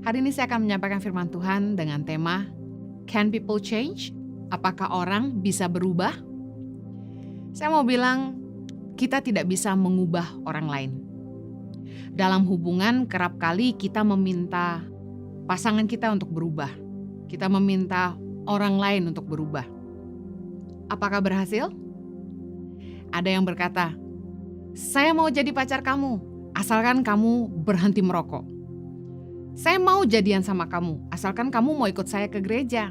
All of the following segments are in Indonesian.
Hari ini saya akan menyampaikan firman Tuhan dengan tema Can people change? Apakah orang bisa berubah? Saya mau bilang kita tidak bisa mengubah orang lain. Dalam hubungan kerap kali kita meminta pasangan kita untuk berubah. Kita meminta orang lain untuk berubah. Apakah berhasil? Ada yang berkata, saya mau jadi pacar kamu, asalkan kamu berhenti merokok. Saya mau jadian sama kamu, asalkan kamu mau ikut saya ke gereja.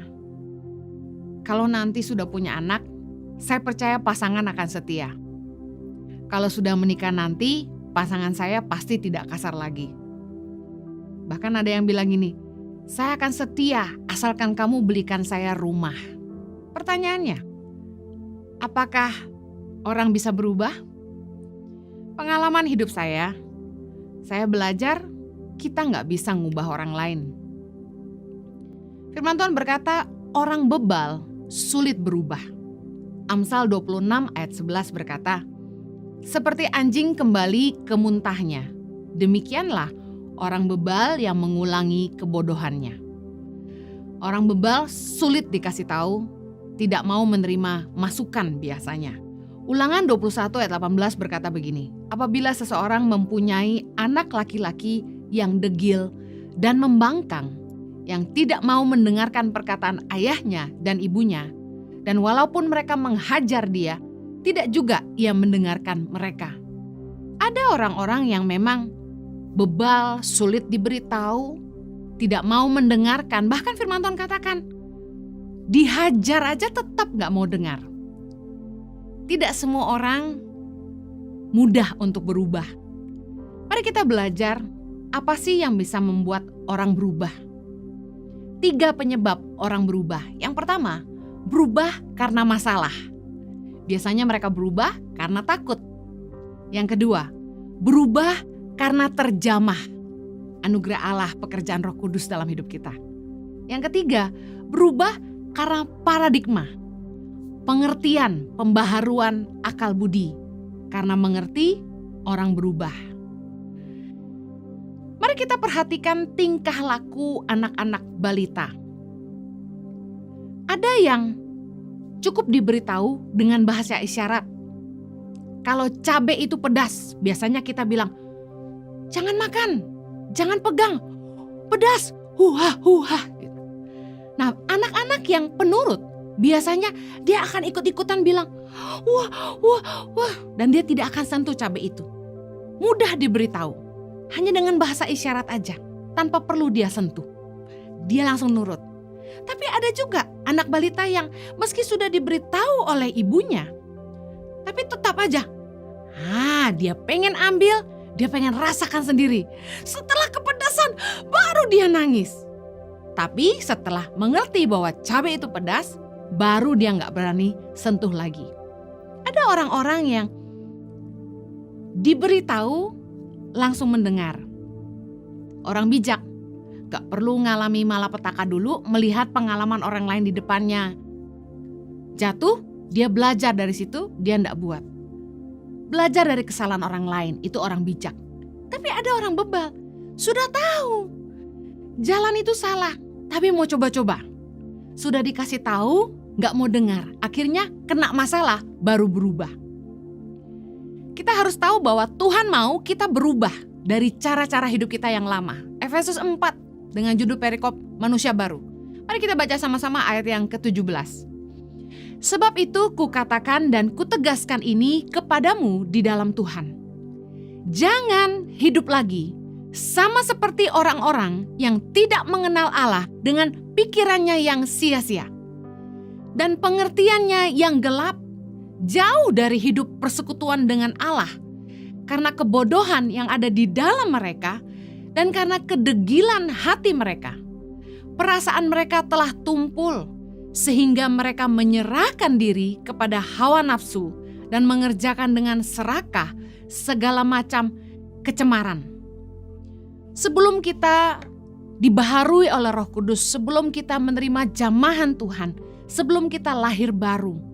Kalau nanti sudah punya anak, saya percaya pasangan akan setia. Kalau sudah menikah nanti, pasangan saya pasti tidak kasar lagi. Bahkan ada yang bilang gini, saya akan setia asalkan kamu belikan saya rumah. Pertanyaannya, apakah orang bisa berubah? Pengalaman hidup saya belajar kita nggak bisa ngubah orang lain. Firman Tuhan berkata, orang bebal sulit berubah. Amsal 26 ayat 11 berkata, seperti anjing kembali ke muntahnya, demikianlah orang bebal yang mengulangi kebodohannya. Orang bebal sulit dikasih tahu, tidak mau menerima masukan biasanya. Ulangan 21 ayat 18 berkata begini, apabila seseorang mempunyai anak laki-laki yang degil dan membangkang, yang tidak mau mendengarkan perkataan ayahnya dan ibunya, dan walaupun mereka menghajar dia, tidak juga ia mendengarkan mereka. Ada orang-orang yang memang bebal, sulit diberitahu, tidak mau mendengarkan, bahkan firman Tuhan katakan, dihajar aja tetap gak mau dengar. Tidak semua orang mudah untuk berubah. Mari kita belajar apa sih yang bisa membuat orang berubah. 3 penyebab orang berubah. Yang pertama, berubah karena masalah. Biasanya mereka berubah karena takut. Yang kedua, berubah karena terjamah anugerah Allah, pekerjaan Roh Kudus dalam hidup kita. Yang ketiga, berubah karena paradigma, pengertian, pembaharuan akal budi. Karena mengerti, orang berubah. Mari kita perhatikan tingkah laku anak-anak balita. Ada yang cukup diberitahu dengan bahasa isyarat. Kalau cabai itu pedas, biasanya kita bilang, jangan makan, jangan pegang, pedas, huha. Gitu. Nah, anak-anak yang penurut, biasanya dia akan ikut-ikutan bilang, wah, dan dia tidak akan sentuh cabai itu. Mudah diberitahu. Hanya dengan bahasa isyarat aja, tanpa perlu dia sentuh. Dia langsung nurut. Tapi ada juga anak balita yang meski sudah diberitahu oleh ibunya, tapi tetap aja, dia pengen ambil, dia pengen rasakan sendiri. Setelah kepedasan, baru dia nangis. Tapi setelah mengerti bahwa cabai itu pedas, baru dia gak berani sentuh lagi. Ada orang-orang yang diberitahu, langsung mendengar. Orang bijak gak perlu ngalami malapetaka dulu melihat pengalaman orang lain di depannya. Jatuh, dia belajar dari situ, dia ndak buat. Belajar dari kesalahan orang lain, itu orang bijak. Tapi ada orang bebal, sudah tahu jalan itu salah, tapi mau coba-coba. Sudah dikasih tahu, gak mau dengar. Akhirnya kena masalah, baru berubah. Kita harus tahu bahwa Tuhan mau kita berubah dari cara-cara hidup kita yang lama. Efesus 4 dengan judul perikop manusia baru. Mari kita baca sama-sama ayat yang ke-17. Sebab itu kukatakan dan kutegaskan ini kepadamu di dalam Tuhan. Jangan hidup lagi sama seperti orang-orang yang tidak mengenal Allah dengan pikirannya yang sia-sia dan pengertiannya yang gelap, jauh dari hidup persekutuan dengan Allah karena kebodohan yang ada di dalam mereka dan karena kedegilan hati mereka. Perasaan mereka telah tumpul sehingga mereka menyerahkan diri kepada hawa nafsu dan mengerjakan dengan serakah segala macam kecemaran. Sebelum kita dibaharui oleh Roh Kudus, sebelum kita menerima jamahan Tuhan, sebelum kita lahir baru,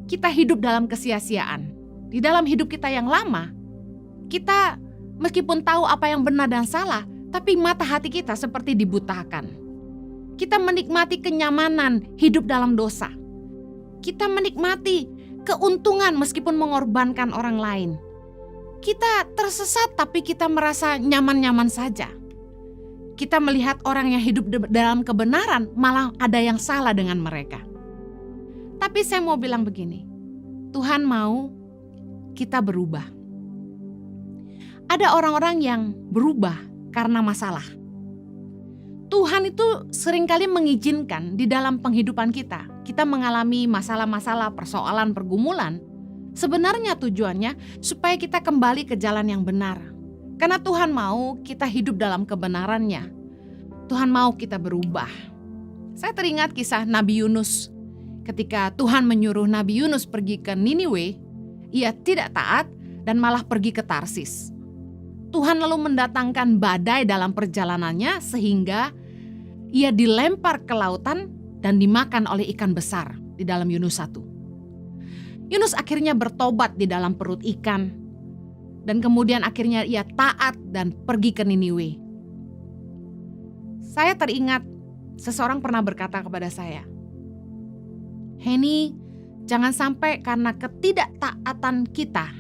kita hidup dalam kesia-siaan. Di dalam hidup kita yang lama, kita meskipun tahu apa yang benar dan salah, Tapi mata hati kita seperti dibutakan. Kita menikmati kenyamanan hidup dalam dosa. Kita menikmati keuntungan meskipun mengorbankan orang lain. Kita tersesat tapi kita merasa nyaman-nyaman saja. Kita melihat orang yang hidup dalam kebenaran malah ada yang salah dengan mereka. Tapi saya mau bilang begini, Tuhan mau kita berubah. Ada orang-orang yang berubah karena masalah. Tuhan itu seringkali mengizinkan di dalam penghidupan kita mengalami masalah-masalah, persoalan, pergumulan. Sebenarnya tujuannya supaya kita kembali ke jalan yang benar. Karena Tuhan mau kita hidup dalam kebenarannya. Tuhan mau kita berubah. Saya teringat kisah Nabi Yunus. Ketika Tuhan menyuruh Nabi Yunus pergi ke Niniwe, ia tidak taat dan malah pergi ke Tarsis. Tuhan lalu mendatangkan badai dalam perjalanannya sehingga ia dilempar ke lautan dan dimakan oleh ikan besar di dalam Yunus 1. Yunus akhirnya bertobat di dalam perut ikan dan kemudian akhirnya ia taat dan pergi ke Niniwe. Saya teringat seseorang pernah berkata kepada saya, "Henny, jangan sampai karena ketidaktaatan kita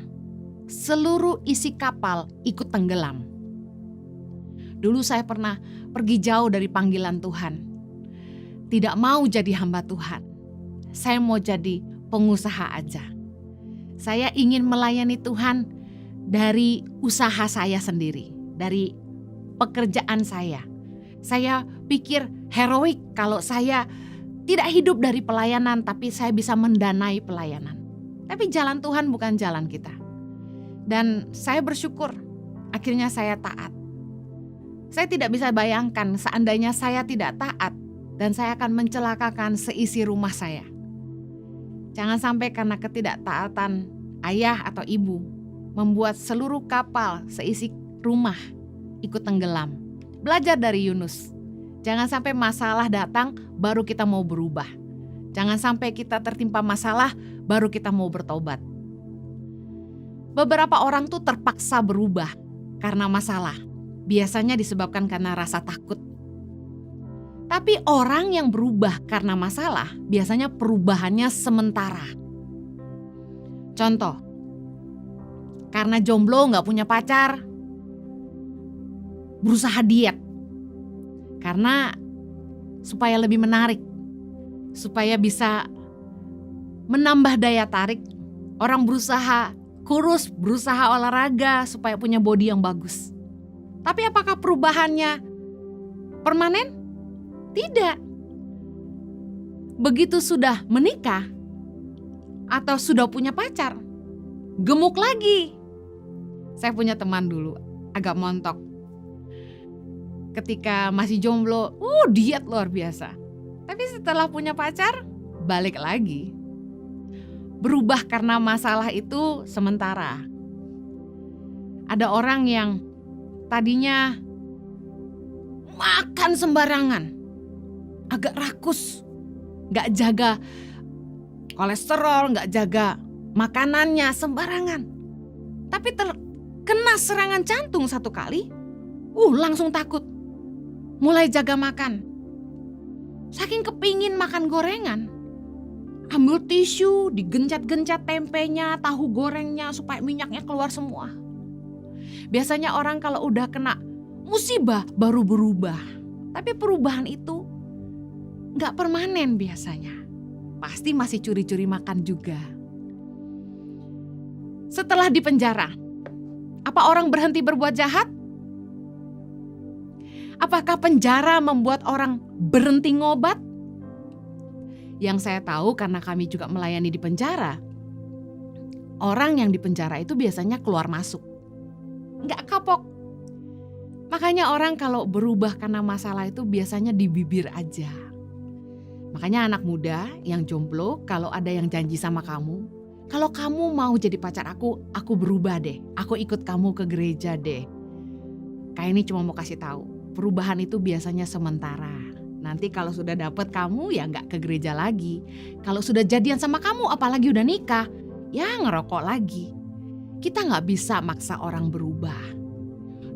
seluruh isi kapal ikut tenggelam." Dulu saya pernah pergi jauh dari panggilan Tuhan. Tidak mau jadi hamba Tuhan. Saya mau jadi pengusaha aja. Saya ingin melayani Tuhan dari usaha saya sendiri, dari pekerjaan saya. Saya pikir heroik kalau saya tidak hidup dari pelayanan, tapi saya bisa mendanai pelayanan. Tapi jalan Tuhan bukan jalan kita. Dan saya bersyukur akhirnya saya taat. Saya tidak bisa bayangkan seandainya saya tidak taat dan saya akan mencelakakan seisi rumah saya. Jangan sampai karena ketidaktaatan ayah atau ibu membuat seluruh kapal seisi rumah ikut tenggelam. Belajar dari Yunus. Jangan sampai masalah datang baru kita mau berubah. Jangan sampai kita tertimpa masalah baru kita mau bertobat. Beberapa orang tuh terpaksa berubah karena masalah. Biasanya disebabkan karena rasa takut. Tapi orang yang berubah karena masalah biasanya perubahannya sementara. Contoh, karena jomblo gak punya pacar, berusaha diet. Karena supaya lebih menarik, supaya bisa menambah daya tarik, orang berusaha kurus, berusaha olahraga supaya punya body yang bagus. Tapi apakah perubahannya permanen? Tidak. Begitu sudah menikah atau sudah punya pacar, gemuk lagi. Saya punya teman dulu, agak montok. Ketika masih jomblo, diet luar biasa. Tapi setelah punya pacar, balik lagi. Berubah karena masalah itu sementara. Ada orang yang tadinya makan sembarangan, agak rakus, gak jaga kolesterol, gak jaga makanannya sembarangan. Tapi terkena serangan jantung satu kali, langsung takut. Mulai jaga makan. Saking kepingin makan gorengan, ambil tisu, digencet-gencet tempenya, tahu gorengnya supaya minyaknya keluar semua. Biasanya orang kalau udah kena musibah baru berubah. Tapi perubahan itu gak permanen biasanya. Pasti masih curi-curi makan juga. Setelah di penjara, apa orang berhenti berbuat jahat? Apakah penjara membuat orang berhenti ngobat? Yang saya tahu karena kami juga melayani di penjara, orang yang di penjara itu biasanya keluar masuk. Nggak kapok. Makanya orang kalau berubah karena masalah itu biasanya di bibir aja. Makanya anak muda yang jomblo kalau ada yang janji sama kamu, kalau kamu mau jadi pacar aku berubah deh. Aku ikut kamu ke gereja deh. Kayak ini cuma mau kasih tahu. Perubahan itu biasanya sementara. Nanti kalau sudah dapet kamu ya nggak ke gereja lagi. Kalau sudah jadian sama kamu apalagi udah nikah, ya ngerokok lagi. Kita nggak bisa maksa orang berubah.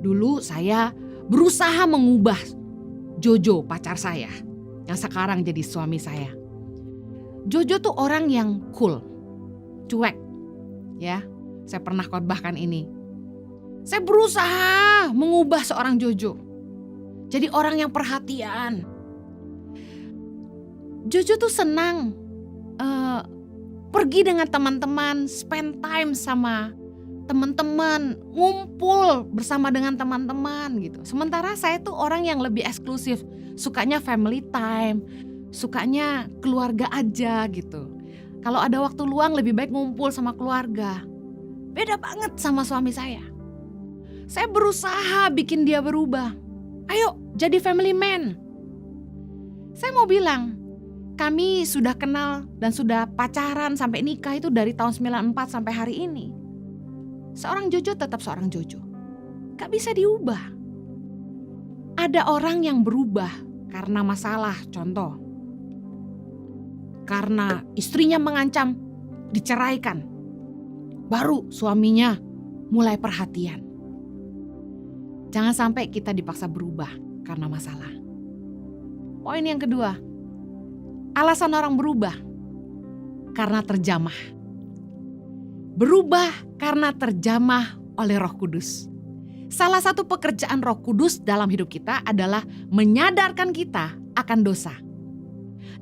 Dulu saya berusaha mengubah Jojo, pacar saya, yang sekarang jadi suami saya. Jojo tuh orang yang cool, cuek, ya. Saya pernah khotbahkan ini. Saya berusaha mengubah seorang Jojo jadi orang yang perhatian. Jojo tuh senang pergi dengan teman-teman, spend time sama teman-teman, ngumpul bersama dengan teman-teman gitu. Sementara saya tuh orang yang lebih eksklusif, sukanya family time, sukanya keluarga aja gitu. Kalau ada waktu luang lebih baik ngumpul sama keluarga. Beda banget sama suami saya. Saya berusaha bikin dia berubah. Ayo jadi family man. Saya mau bilang, kami sudah kenal dan sudah pacaran sampai nikah itu dari tahun 94 sampai hari ini. Seorang Jojo tetap seorang Jojo. Gak bisa diubah. Ada orang yang berubah karena masalah, contoh. Karena istrinya mengancam diceraikan. Baru suaminya mulai perhatian. Jangan sampai kita dipaksa berubah karena masalah. Poin yang kedua, alasan orang berubah karena terjamah. Berubah karena terjamah oleh Roh Kudus. Salah satu pekerjaan Roh Kudus dalam hidup kita adalah menyadarkan kita akan dosa.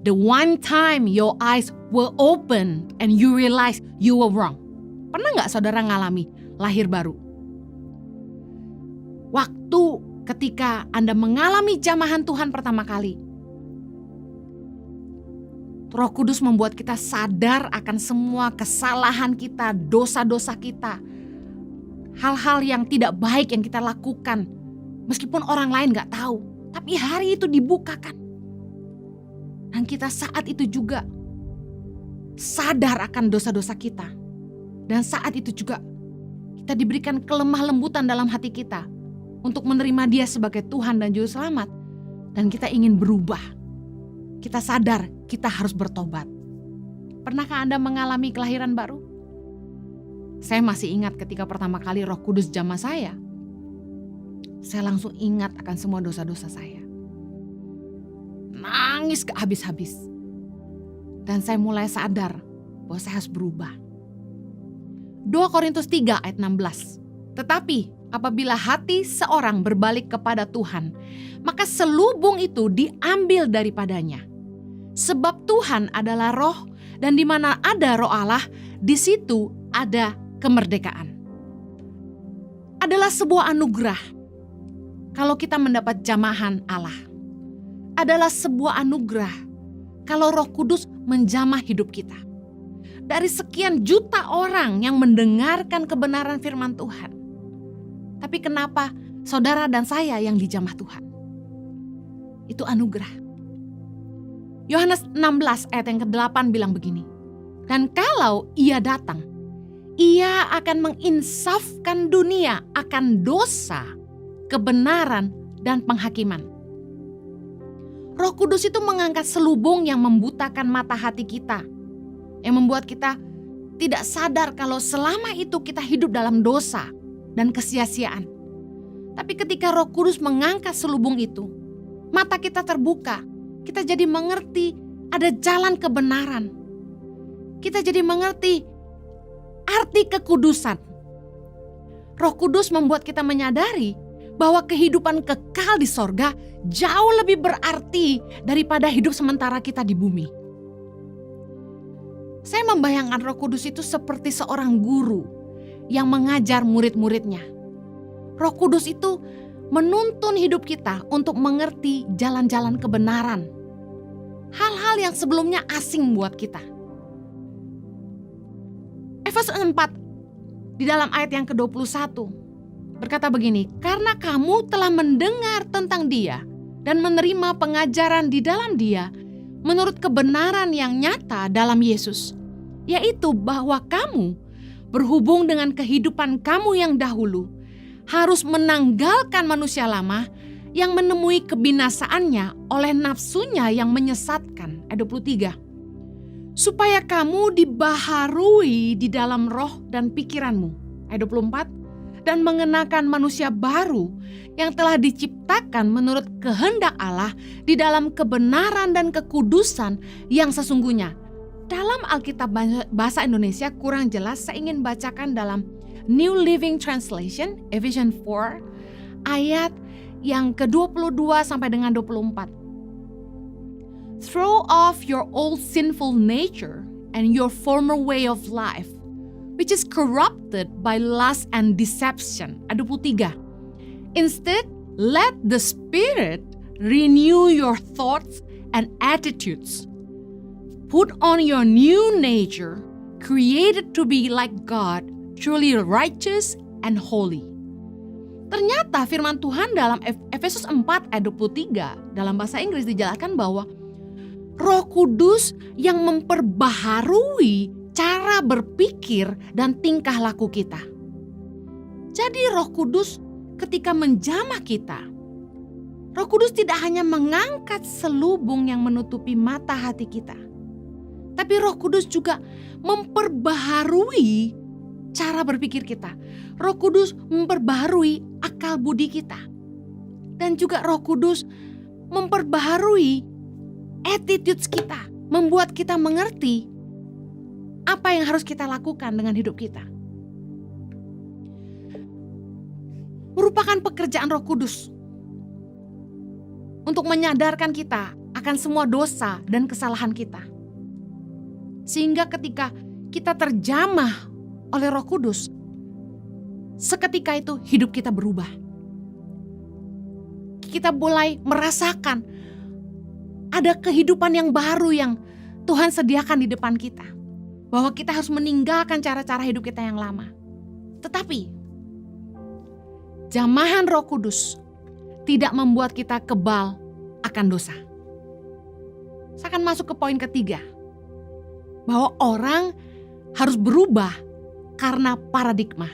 The one time your eyes were open and you realize you were wrong. Pernah gak saudara ngalami lahir baru? Waktu ketika Anda mengalami jamahan Tuhan pertama kali, Roh Kudus membuat kita sadar akan semua kesalahan kita, dosa-dosa kita. Hal-hal yang tidak baik yang kita lakukan. Meskipun orang lain gak tahu. Tapi hari itu dibukakan. Dan kita saat itu juga sadar akan dosa-dosa kita. Dan saat itu juga kita diberikan kelemah lembutan dalam hati kita. Untuk menerima Dia sebagai Tuhan dan Juru Selamat. Dan kita ingin berubah. Kita sadar kita harus bertobat. Pernahkah Anda mengalami kelahiran baru? Saya masih ingat ketika pertama kali Roh Kudus jamah saya. Saya langsung ingat akan semua dosa-dosa saya. Nangis ke habis-habis. Dan saya mulai sadar bahwa saya harus berubah. 2 Korintus 3 ayat 16. Tetapi apabila hati seorang berbalik kepada Tuhan, maka selubung itu diambil daripadanya. Sebab Tuhan adalah roh, dan di mana ada roh Allah, di situ ada kemerdekaan. Adalah sebuah anugerah kalau kita mendapat jamahan Allah. Adalah sebuah anugerah kalau Roh Kudus menjamah hidup kita. Dari sekian juta orang yang mendengarkan kebenaran firman Tuhan. Tapi kenapa saudara dan saya yang dijamah Tuhan? Itu anugerah. Yohanes 16 ayat yang ke-8 bilang begini. Dan kalau Ia datang, Ia akan menginsafkan dunia akan dosa, kebenaran, dan penghakiman. Roh Kudus itu mengangkat selubung yang membutakan mata hati kita. Yang membuat kita tidak sadar kalau selama itu kita hidup dalam dosa dan kesia-siaan. Tapi ketika Roh Kudus mengangkat selubung itu, mata kita terbuka. Kita jadi mengerti ada jalan kebenaran. Kita jadi mengerti arti kekudusan. Roh Kudus membuat kita menyadari bahwa kehidupan kekal di sorga jauh lebih berarti daripada hidup sementara kita di bumi. Saya membayangkan Roh Kudus itu seperti seorang guru yang mengajar murid-muridnya. Roh Kudus itu menuntun hidup kita untuk mengerti jalan-jalan kebenaran. Hal-hal yang sebelumnya asing buat kita. Efesus 4 di dalam ayat yang ke-21 berkata begini, karena kamu telah mendengar tentang Dia dan menerima pengajaran di dalam Dia menurut kebenaran yang nyata dalam Yesus, yaitu bahwa kamu berhubung dengan kehidupan kamu yang dahulu harus menanggalkan manusia lama yang menemui kebinasaannya oleh nafsunya yang menyesatkan. Ayat 23. Supaya kamu dibaharui di dalam roh dan pikiranmu. Ayat 24. dan mengenakan manusia baru yang telah diciptakan menurut kehendak Allah di dalam kebenaran dan kekudusan yang sesungguhnya. Dalam Alkitab bahasa Indonesia kurang jelas, saya ingin bacakan dalam New Living Translation, Ephesians 4, ayat yang ke-22 sampai dengan 24. Throw off your old sinful nature and your former way of life, which is corrupted by lust and deception. Ayat 23. Instead, let the Spirit renew your thoughts and attitudes. Put on your new nature, created to be like God, truly righteous and holy. Ternyata firman Tuhan dalam Efesus 4 ayat 23 dalam bahasa Inggris dijelaskan bahwa Roh Kudus yang memperbaharui cara berpikir dan tingkah laku kita. Jadi Roh Kudus ketika menjamah kita, Roh Kudus tidak hanya mengangkat selubung yang menutupi mata hati kita, tapi Roh Kudus juga memperbaharui cara berpikir kita. Roh Kudus memperbaharui akal budi kita. Dan juga Roh Kudus memperbaharui attitudes kita. Membuat kita mengerti apa yang harus kita lakukan dengan hidup kita. Merupakan pekerjaan Roh Kudus untuk menyadarkan kita akan semua dosa dan kesalahan kita. Sehingga ketika kita terjamah oleh Roh Kudus, seketika itu hidup kita berubah. Kita mulai merasakan ada kehidupan yang baru yang Tuhan sediakan di depan kita. Bahwa kita harus meninggalkan cara-cara hidup kita yang lama. Tetapi jamahan Roh Kudus tidak membuat kita kebal akan dosa. Saya akan masuk ke poin ketiga. Bahwa orang harus berubah karena paradigma.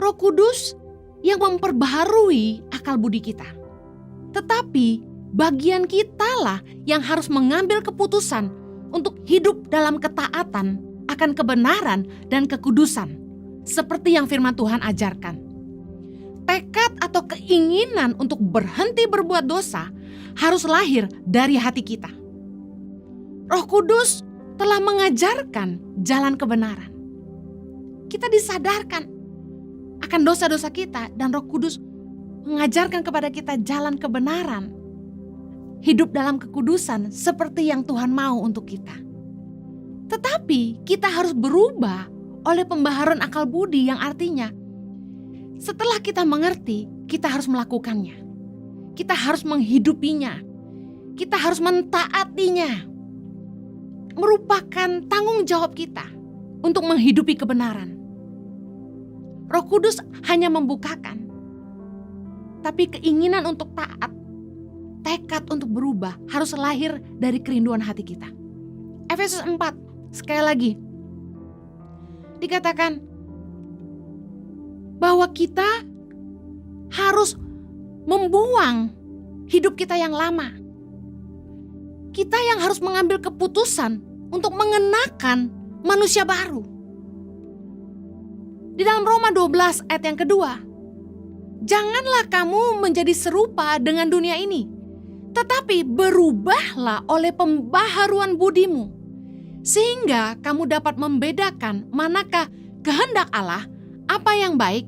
Roh Kudus yang memperbaharui akal budi kita. Tetapi bagian kitalah yang harus mengambil keputusan untuk hidup dalam ketaatan akan kebenaran dan kekudusan. Seperti yang firman Tuhan ajarkan. Tekad atau keinginan untuk berhenti berbuat dosa harus lahir dari hati kita. Roh Kudus telah mengajarkan jalan kebenaran. Kita disadarkan akan dosa-dosa kita dan Roh Kudus mengajarkan kepada kita jalan kebenaran. Hidup dalam kekudusan seperti yang Tuhan mau untuk kita. Tetapi kita harus berubah oleh pembaharuan akal budi yang artinya setelah kita mengerti, kita harus melakukannya. Kita harus menghidupinya. Kita harus mentaatinya. Merupakan tanggung jawab kita untuk menghidupi kebenaran. Roh Kudus hanya membukakan, tapi keinginan untuk taat, tekad untuk berubah harus lahir dari kerinduan hati kita. Efesus 4, sekali lagi, dikatakan bahwa kita harus membuang hidup kita yang lama. Kita yang harus mengambil keputusan untuk mengenakan manusia baru. Di dalam Roma 12 ayat yang kedua, janganlah kamu menjadi serupa dengan dunia ini, tetapi berubahlah oleh pembaharuan budimu, sehingga kamu dapat membedakan manakah kehendak Allah, apa yang baik,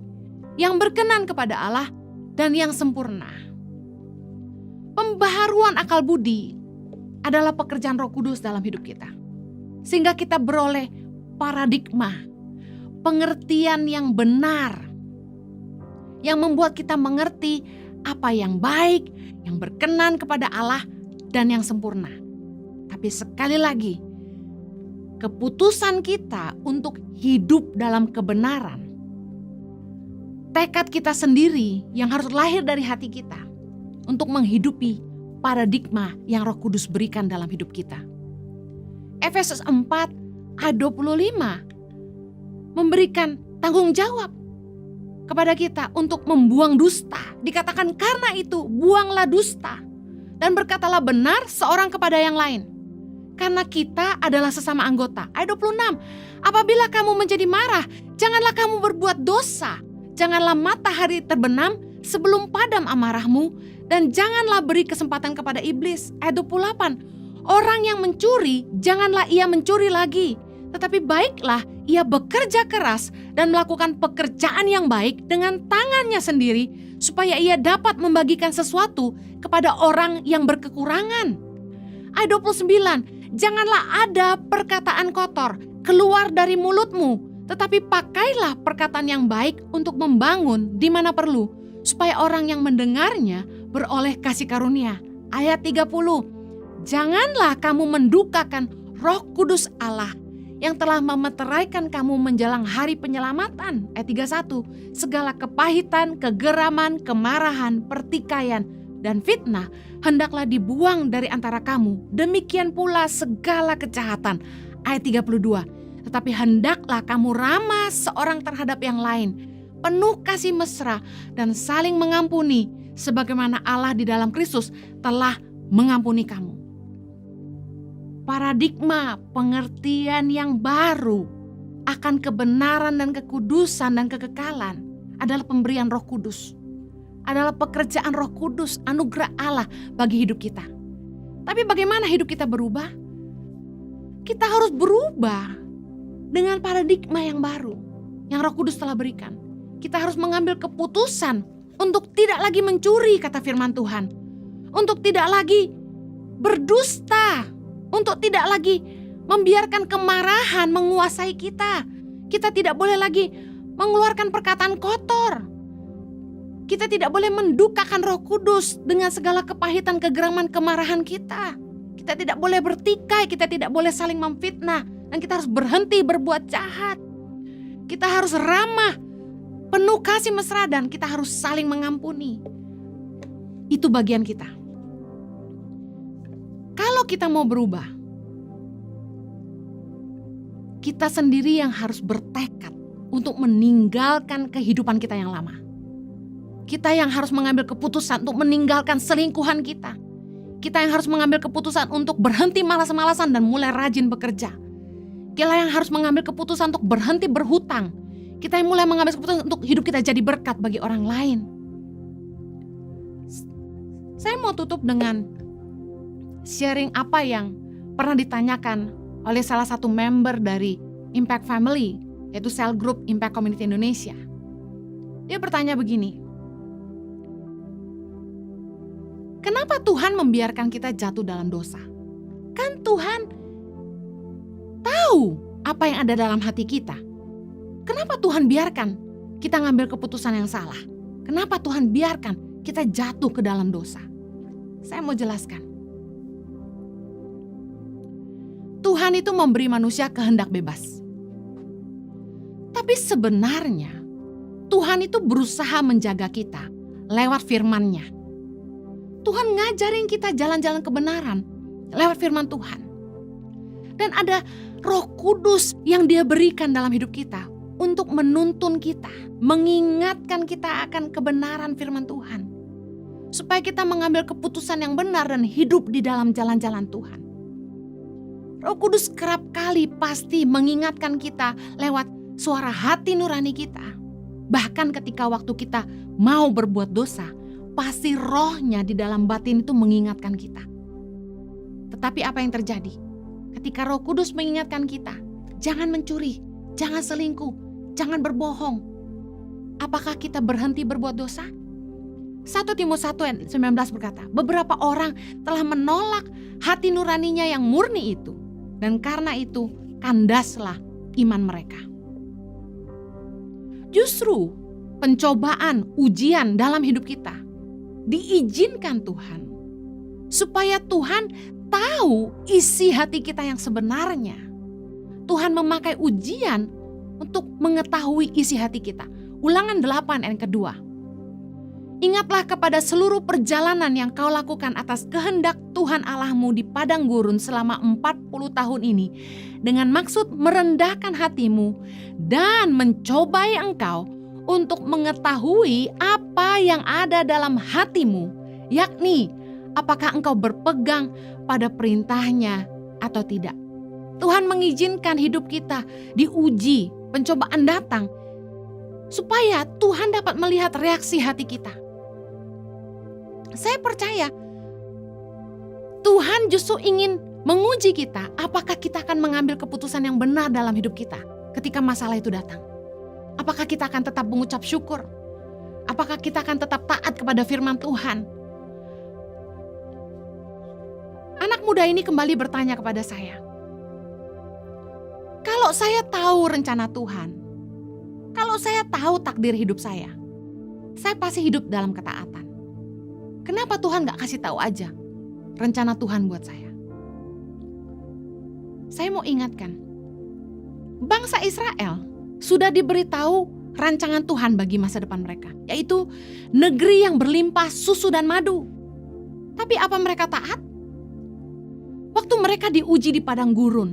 yang berkenan kepada Allah, dan yang sempurna. Pembaharuan akal budi adalah pekerjaan Roh Kudus dalam hidup kita. Sehingga kita beroleh paradigma, pengertian yang benar, yang membuat kita mengerti apa yang baik, yang berkenan kepada Allah, dan yang sempurna. Tapi sekali lagi, keputusan kita untuk hidup dalam kebenaran, tekad kita sendiri yang harus lahir dari hati kita untuk menghidupi paradigma yang Roh Kudus berikan dalam hidup kita. Efesus 4 ayat 25 memberikan tanggung jawab kepada kita untuk membuang dusta. Dikatakan karena itu buanglah dusta dan berkatalah benar seorang kepada yang lain. karena kita adalah sesama anggota. Ayat 26, apabila kamu menjadi marah, janganlah kamu berbuat dosa. Janganlah matahari terbenam sebelum padam amarahmu, dan janganlah beri kesempatan kepada iblis. Ayat 28, orang yang mencuri, janganlah ia mencuri lagi. Tetapi baiklah ia bekerja keras dan melakukan pekerjaan yang baik dengan tangannya sendiri, supaya ia dapat membagikan sesuatu kepada orang yang berkekurangan. Ayat 29, janganlah ada perkataan kotor keluar dari mulutmu, tetapi pakailah perkataan yang baik untuk membangun di mana perlu, supaya orang yang mendengarnya beroleh kasih karunia. Ayat 30, janganlah kamu mendukakan Roh Kudus Allah yang telah memeteraikan kamu menjelang hari penyelamatan. Ayat 31, segala kepahitan, kegeraman, kemarahan, pertikaian, dan fitnah hendaklah dibuang dari antara kamu. Demikian pula segala kejahatan. Ayat 32, tetapi hendaklah kamu ramah seorang terhadap yang lain, penuh kasih mesra dan saling mengampuni, sebagaimana Allah di dalam Kristus telah mengampuni kamu. Paradigma pengertian yang baru akan kebenaran dan kekudusan dan kekekalan adalah pemberian Roh Kudus. Adalah pekerjaan Roh Kudus, anugerah Allah bagi hidup kita. Tapi bagaimana hidup kita berubah? Kita harus berubah dengan paradigma yang baru yang Roh Kudus telah berikan. Kita harus mengambil keputusan untuk tidak lagi mencuri, kata firman Tuhan. Untuk tidak lagi berdusta. Untuk tidak lagi membiarkan kemarahan menguasai kita. Kita tidak boleh lagi mengeluarkan perkataan kotor. Kita tidak boleh mendukakan Roh Kudus dengan segala kepahitan, kegeraman, kemarahan kita. Kita tidak boleh bertikai, kita tidak boleh saling memfitnah. Dan kita harus berhenti berbuat jahat. Kita harus ramah, penuh kasih mesra, dan kita harus saling mengampuni. Itu bagian kita. Kalau kita mau berubah, kita sendiri yang harus bertekad untuk meninggalkan kehidupan kita yang lama. Kita yang harus mengambil keputusan untuk meninggalkan selingkuhan kita. Kita yang harus mengambil keputusan untuk berhenti malas-malasan dan mulai rajin bekerja. Kita yang harus mengambil keputusan untuk berhenti berhutang. Kita yang mulai mengambil keputusan untuk hidup kita jadi berkat bagi orang lain. Saya mau tutup dengan sharing apa yang pernah ditanyakan oleh salah satu member dari Impact Family, yaitu Cell Group Impact Community Indonesia. Dia bertanya begini, kenapa Tuhan membiarkan kita jatuh dalam dosa? Kan Tuhan tahu apa yang ada dalam hati kita. Kenapa Tuhan biarkan kita ngambil keputusan yang salah? Kenapa Tuhan biarkan kita jatuh ke dalam dosa? Saya mau jelaskan. Tuhan itu memberi manusia kehendak bebas. Tapi sebenarnya Tuhan itu berusaha menjaga kita lewat firman-Nya. Tuhan ngajarin kita jalan-jalan kebenaran lewat firman Tuhan. Dan ada Roh Kudus yang Dia berikan dalam hidup kita untuk menuntun kita, mengingatkan kita akan kebenaran firman Tuhan. Supaya kita mengambil keputusan yang benar dan hidup di dalam jalan-jalan Tuhan. Roh Kudus kerap kali pasti mengingatkan kita lewat suara hati nurani kita. Bahkan ketika waktu kita mau berbuat dosa, pasti rohnya di dalam batin itu mengingatkan kita. Tetapi apa yang terjadi? Ketika Roh Kudus mengingatkan kita, jangan mencuri, jangan selingkuh, jangan berbohong. Apakah kita berhenti berbuat dosa? 1 Timotius 1:19 berkata, beberapa orang telah menolak hati nuraninya yang murni itu. Dan karena itu kandaslah iman mereka. Justru pencobaan, ujian dalam hidup kita diizinkan Tuhan. Supaya Tuhan tahu isi hati kita yang sebenarnya. Tuhan memakai ujian untuk mengetahui isi hati kita. Ulangan 8 ayat kedua. Ingatlah kepada seluruh perjalanan yang kau lakukan atas kehendak Tuhan Allahmu di padang gurun selama 40 tahun ini, dengan maksud merendahkan hatimu dan mencobai engkau untuk mengetahui apa yang ada dalam hatimu, yakni apakah engkau berpegang pada perintahnya atau tidak. Tuhan mengizinkan hidup kita diuji, pencobaan datang, supaya Tuhan dapat melihat reaksi hati kita. Saya percaya Tuhan justru ingin menguji kita, apakah kita akan mengambil keputusan yang benar dalam hidup kita ketika masalah itu datang. Apakah kita akan tetap mengucap syukur? Apakah kita akan tetap taat kepada firman Tuhan? Anak muda ini kembali bertanya kepada saya, kalau saya tahu rencana Tuhan, kalau saya tahu takdir hidup saya pasti hidup dalam ketaatan. Kenapa Tuhan gak kasih tahu aja rencana Tuhan buat saya? Saya mau ingatkan, bangsa Israel sudah diberitahu rancangan Tuhan bagi masa depan mereka, yaitu negeri yang berlimpah susu dan madu. Tapi apa mereka taat? Waktu mereka diuji di padang gurun,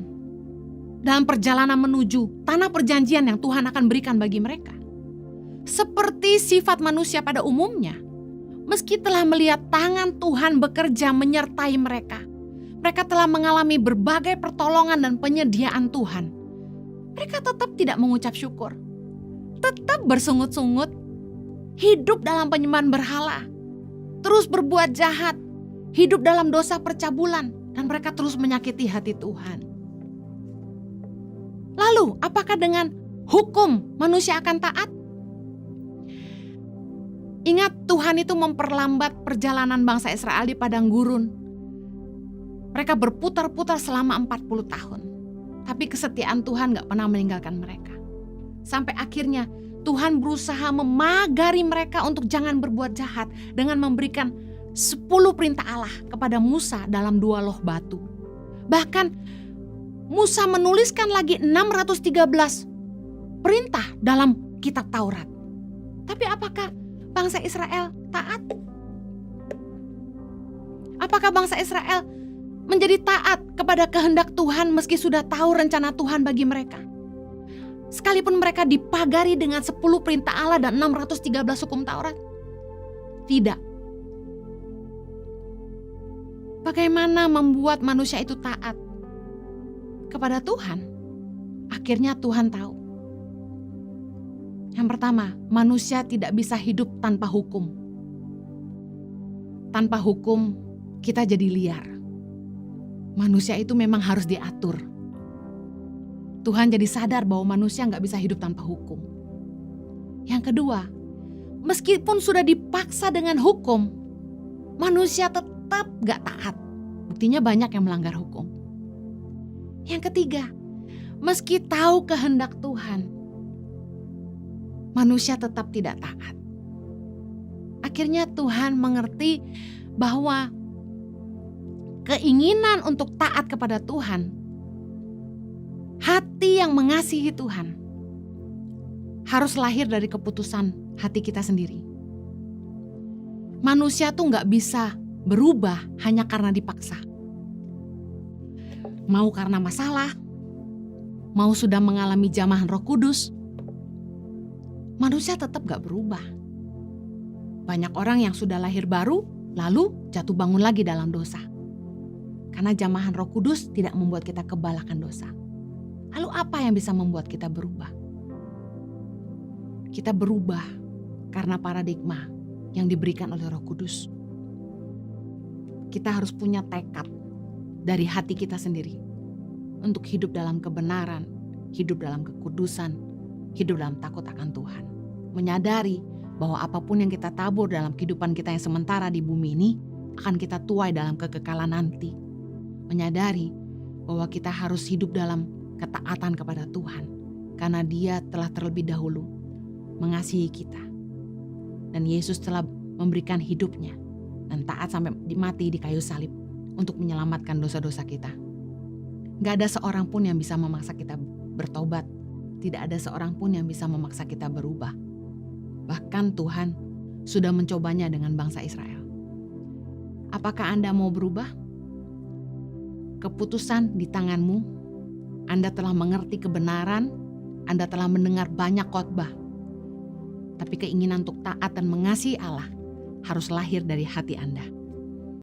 dalam perjalanan menuju tanah perjanjian yang Tuhan akan berikan bagi mereka, seperti sifat manusia pada umumnya, meski telah melihat tangan Tuhan bekerja menyertai mereka, mereka telah mengalami berbagai pertolongan dan penyediaan Tuhan, mereka tetap tidak mengucap syukur, tetap bersungut-sungut, hidup dalam penyembahan berhala, terus berbuat jahat, hidup dalam dosa percabulan, dan mereka terus menyakiti hati Tuhan. Lalu apakah dengan hukum manusia akan taat? Ingat, Tuhan itu memperlambat perjalanan bangsa Israel di padang gurun. Mereka berputar-putar selama 40 tahun. Tapi kesetiaan Tuhan gak pernah meninggalkan mereka. Sampai akhirnya Tuhan berusaha memagari mereka untuk jangan berbuat jahat dengan memberikan 10 perintah Allah kepada Musa dalam 2 loh batu. Bahkan Musa menuliskan lagi 613 perintah dalam kitab Taurat. Tapi apakah bangsa Israel taat? Apakah bangsa Israel menjadi taat kepada kehendak Tuhan meski sudah tahu rencana Tuhan bagi mereka? Sekalipun mereka dipagari dengan 10 perintah Allah dan 613 hukum Taurat. Tidak. Bagaimana membuat manusia itu taat kepada Tuhan? Akhirnya Tuhan tahu. Yang pertama, manusia tidak bisa hidup tanpa hukum. Tanpa hukum, kita jadi liar. Manusia itu memang harus diatur. Tuhan jadi sadar bahwa manusia gak bisa hidup tanpa hukum. Yang kedua, meskipun sudah dipaksa dengan hukum, manusia tetap gak taat. Buktinya banyak yang melanggar hukum. Yang ketiga, meski tahu kehendak Tuhan, manusia tetap tidak taat. Akhirnya Tuhan mengerti bahwa keinginan untuk taat kepada Tuhan, hati yang mengasihi Tuhan, harus lahir dari keputusan hati kita sendiri. Manusia tuh gak bisa berubah hanya karena dipaksa. Mau karena masalah, mau sudah mengalami jamahan Roh Kudus, manusia tetap gak berubah. Banyak orang yang sudah lahir baru, lalu jatuh bangun lagi dalam dosa. Karena jamahan Roh Kudus tidak membuat kita kebal akan dosa. Lalu apa yang bisa membuat kita berubah? Kita berubah karena paradigma yang diberikan oleh Roh Kudus. Kita harus punya tekad dari hati kita sendiri untuk hidup dalam kebenaran, hidup dalam kekudusan, hidup dalam takut akan Tuhan. Menyadari bahwa apapun yang kita tabur dalam kehidupan kita yang sementara di bumi ini akan kita tuai dalam kekekalan nanti. Menyadari bahwa kita harus hidup dalam ketaatan kepada Tuhan karena Dia telah terlebih dahulu mengasihi kita. Dan Yesus telah memberikan hidupnya dan taat sampai mati di kayu salib untuk menyelamatkan dosa-dosa kita. Gak ada seorang pun yang bisa memaksa kita bertobat. Tidak ada seorang pun yang bisa memaksa kita berubah. Bahkan Tuhan sudah mencobanya dengan bangsa Israel. Apakah Anda mau berubah? Keputusan di tanganmu. Anda telah mengerti kebenaran. Anda telah mendengar banyak khotbah. Tapi keinginan untuk taat dan mengasihi Allah harus lahir dari hati Anda.